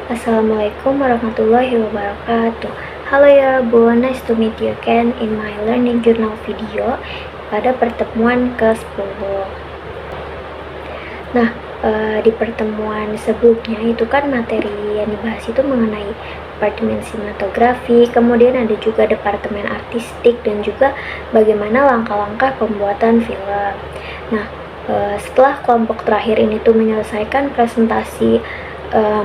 Assalamualaikum warahmatullahi wabarakatuh. Halo ya Bu, nice to meet you again in my learning journal video pada pertemuan ke-10. Nah, di pertemuan sebelumnya itu kan materi yang dibahas itu mengenai departemen sinematografi, kemudian ada juga departemen artistik dan juga bagaimana langkah-langkah pembuatan film. Nah, setelah kelompok terakhir ini tuh menyelesaikan presentasi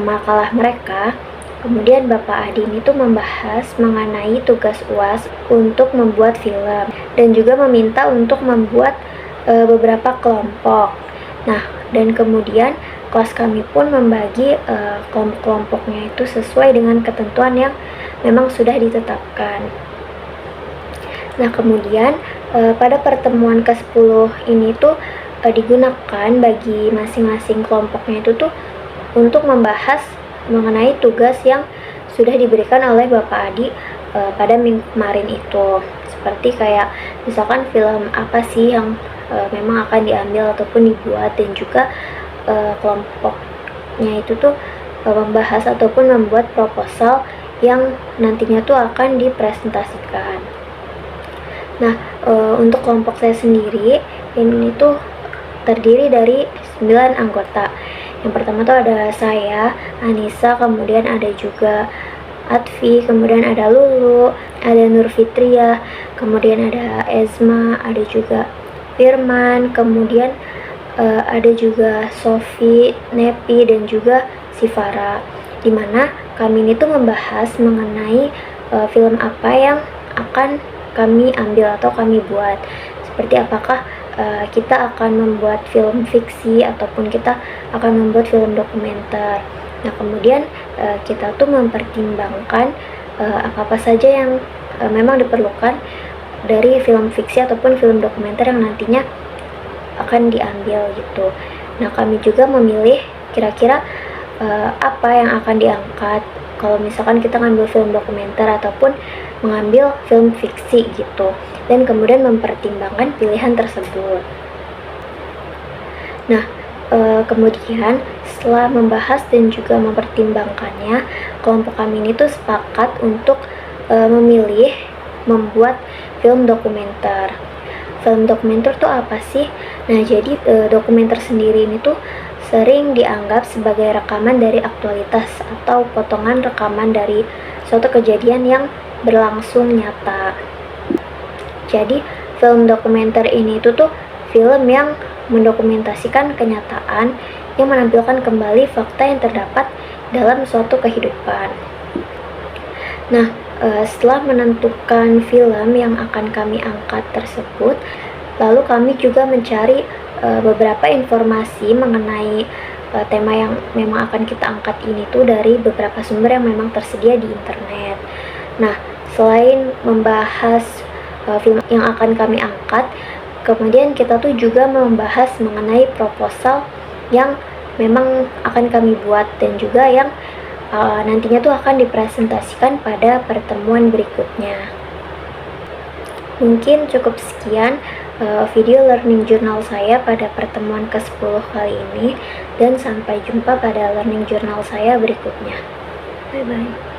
makalah mereka, kemudian Bapak Adi ini tuh membahas mengenai tugas UAS untuk membuat film dan juga meminta untuk membuat beberapa kelompok. Nah, dan kemudian kelas kami pun membagi kelompok-kelompoknya itu sesuai dengan ketentuan yang memang sudah ditetapkan. Nah, kemudian pada pertemuan ke-10 ini tuh digunakan bagi masing-masing kelompoknya itu tuh untuk membahas mengenai tugas yang sudah diberikan oleh Bapak Adi pada minggu kemarin itu. Seperti kayak misalkan film apa sih yang memang akan diambil ataupun dibuat, dan juga kelompoknya itu tuh membahas ataupun membuat proposal yang nantinya tuh akan dipresentasikan. Nah, untuk kelompok saya sendiri ini tuh terdiri dari 9 anggota. Yang pertama tuh ada saya, Anissa, kemudian ada juga Atfi, kemudian ada Lulu, ada Nur Fitria, kemudian ada Ezma, ada juga Firman, kemudian ada juga Sofi, Nepi, dan juga Sifara. Dimana kami ini tuh membahas mengenai film apa yang akan kami ambil atau kami buat. Seperti apakah kita akan membuat film fiksi ataupun kita akan membuat film dokumenter. Nah, kemudian kita tuh mempertimbangkan apa-apa saja yang memang diperlukan dari film fiksi ataupun film dokumenter yang nantinya akan diambil gitu. Nah, kami juga memilih kira-kira apa yang akan diangkat kalau misalkan kita ngambil film dokumenter ataupun mengambil film fiksi gitu, dan kemudian mempertimbangkan pilihan tersebut. Nah, kemudian setelah membahas dan juga mempertimbangkannya, kelompok kami ini tuh sepakat untuk memilih membuat film dokumenter. Film dokumenter tuh apa sih? Nah, jadi dokumenter sendiri ini tuh sering dianggap sebagai rekaman dari aktualitas atau potongan rekaman dari suatu kejadian yang berlangsung nyata. Jadi film dokumenter ini tuh film yang mendokumentasikan kenyataan yang menampilkan kembali fakta yang terdapat dalam suatu kehidupan. Nah, setelah menentukan film yang akan kami angkat tersebut, lalu kami juga mencari beberapa informasi mengenai tema yang memang akan kita angkat ini tuh dari beberapa sumber yang memang tersedia di internet. Nah, selain membahas film yang akan kami angkat, kemudian kita tuh juga membahas mengenai proposal yang memang akan kami buat dan juga yang nantinya tuh akan dipresentasikan pada pertemuan berikutnya. Mungkin cukup sekian video learning journal saya pada pertemuan ke-10 kali ini, dan sampai jumpa pada learning journal saya berikutnya. Bye bye.